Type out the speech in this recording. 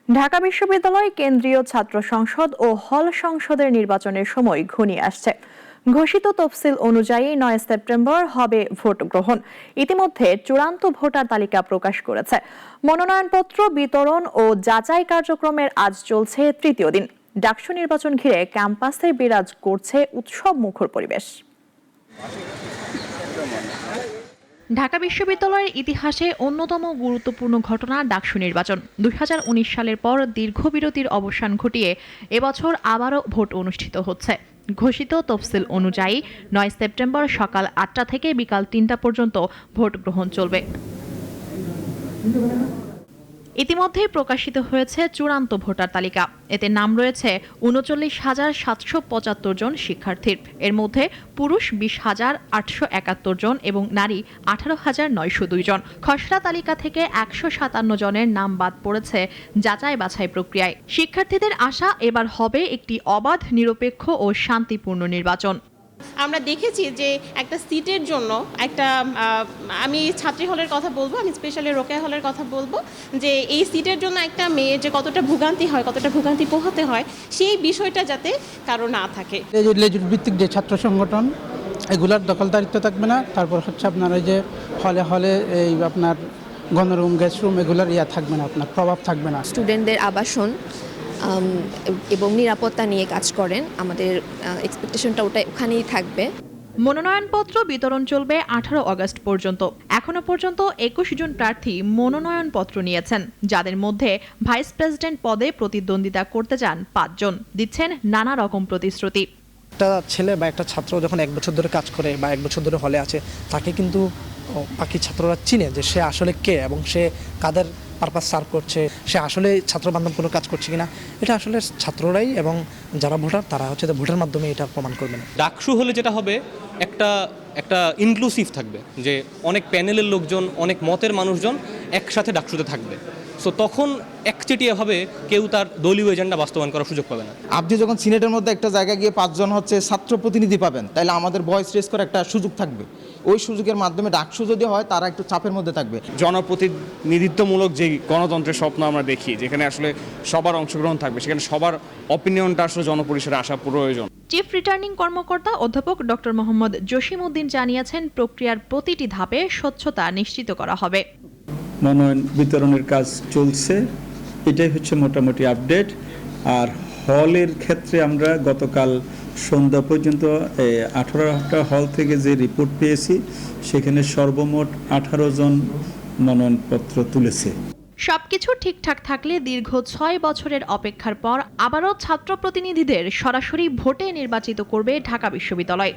ঢাকা বিশ্ববিদ্যালয় কেন্দ্রীয় ছাত্র সংসদ ও হল সংসদের নির্বাচনের সময় ঘনিয়ে আসছে। ঘোষিত তফসিল অনুযায়ী 9 সেপ্টেম্বর হবে ভোট গ্রহণ। ইতিমধ্যে চূড়ান্ত ভোটার তালিকা প্রকাশ করেছে। মনোনয়নপত্র বিতরণ ও যাচাই কার্যক্রমের আজ চলছে তৃতীয় দিন। ডাকসু নির্বাচন ঘিরে ক্যাম্পাসে বিরাজ করছে উৎসব মুখর পরিবেশ। ঢাকা বিশ্ববিদ্যালয়ের ইতিহাসে অন্যতম গুরুত্বপূর্ণ ঘটনা ডাকসু নির্বাচন। 2019 সালের পর দীর্ঘ বিরতির অবসান ঘটিয়ে এবছর আবারও ভোট অনুষ্ঠিত হচ্ছে। ঘোষিত তফসিল অনুযায়ী 9 সেপ্টেম্বর সকাল 8টা থেকে বিকাল 3টা পর্যন্ত ভোট গ্রহণ চলবে। ইতিমধ্যেই প্রকাশিত হয়েছে চূড়ান্ত ভোটার তালিকা। এতে নাম রয়েছে 39,775 জন শিক্ষার্থীর। এর মধ্যে পুরুষ 20,871 জন এবং নারী 18,902 জন। খসড়া তালিকা থেকে 157 জনের নাম বাদ পড়েছে যাচাই বাছাই প্রক্রিয়ায়। শিক্ষার্থীদের আশা এবার হবে একটি অবাধ, নিরপেক্ষ ও শান্তিপূর্ণ নির্বাচন। আমরা দেখেছি যে একটা সিটের জন্য আমি ছাত্রী হলের কথা বলবো, আমি স্পেশালি রোকেয়া হলের কথা বলবো, যে এই সিটের জন্য একটা মেয়ের যে কতটা ভোগান্তি হয়, কতটা ভোগান্তি পোহাতে হয়, সেই বিষয়টা যাতে কারো না থাকে। লেজুর ভিত্তিক যে ছাত্র সংগঠন, এগুলার দখলদারিত্ব থাকবে না। তারপর হচ্ছে আপনার এই যে হলে হলে এই আপনার গণরুম, গেস্ট রুম, এগুলার থাকবে না, আপনার প্রভাব থাকবে না। স্টুডেন্টদের আবাসন এবং নিরাপত্তা নিয়ে কাজ করেন। আমাদের এক্সপেকটেশনটা ওখানেই থাকবে। মনোনয়নপত্র বিতরণ চলবে 18 আগস্ট পর্যন্ত। এখনো পর্যন্ত 21 জন প্রার্থী মনোনয়নপত্র নিয়েছেন, যাদের মধ্যে ভাইস প্রেসিডেন্ট পদে প্রতিদ্বন্দ্বিতা করতে চান 5 জন। দিচ্ছেন নানা রকম প্রতিশ্রুতি। একটা ছেলে বা একটা ছাত্র যখন 1 বছর ধরে কাজ করে বা 1 বছর ধরে হলে আছে, তাকে কিন্তু বাকি ছাত্ররা চিনে যে সে আসলে কে এবং সে কাদের পারপাস সার্ভ করছে, সে আসলে ছাত্র বান্ধব কোনো কাজ করছে কিনা। এটা আসলে ছাত্ররাই এবং যারা ভোটার তারা হচ্ছে ভোটের মাধ্যমে এটা প্রমাণ করবেন। ডাকসু হলে যেটা হবে, একটা ইনক্লুসিভ থাকবে, যে অনেক প্যানেলের লোকজন, অনেক মতের মানুষজন একসাথে ডাকসুতে থাকবে। সো তখন একচেটিয়াভাবে কেউ তার দলীয় এজেন্ডা বাস্তবায়ন করার সুযোগ পাবে না। আপনি যখন সিনেটের মধ্যে একটা জায়গায় গিয়ে 5 জন হচ্ছে ছাত্র প্রতিনিধি পাবেন, তাহলে আমাদের ভয়েস রেজ করার একটা সুযোগ থাকবে। ওই সুযোগের মাধ্যমে ডাকসু যদি হয়, তারা একটু চাপের মধ্যে থাকবে। জনপ্রতিনিধিত্বমূলক যে গণতন্ত্রের স্বপ্ন আমরা দেখি, যেখানে আসলে সবার অংশগ্রহণ থাকবে, সেখানে সবার অপিনিয়নটা আসলে জনপরিসরে আসা প্রয়োজন। চিফ রিটার্নিং কর্মকর্তা অধ্যাপক ডক্টর মোহাম্মদ জসিম উদ্দিন জানিয়েছেন, প্রক্রিয়ার প্রতিটি ধাপে স্বচ্ছতা নিশ্চিত করা হবে। মনোনয়ন বিতরণের কাজ চলছে, এটাই হচ্ছে মোটামুটি আপডেট। আর হলের ক্ষেত্রে আমরা গতকাল সন্ধ্যা পর্যন্ত 18টা হল থেকে যে রিপোর্ট পেয়েছি, সেখানে সর্বমোট 18 জন মনোনয়নপত্র তুলেছে। সবকিছু ঠিকঠাক থাকলে দীর্ঘ 6 বছরের অপেক্ষার পর আবারও ছাত্র প্রতিনিধিদের সরাসরি ভোটে নির্বাচিত করবে ঢাকা বিশ্ববিদ্যালয়।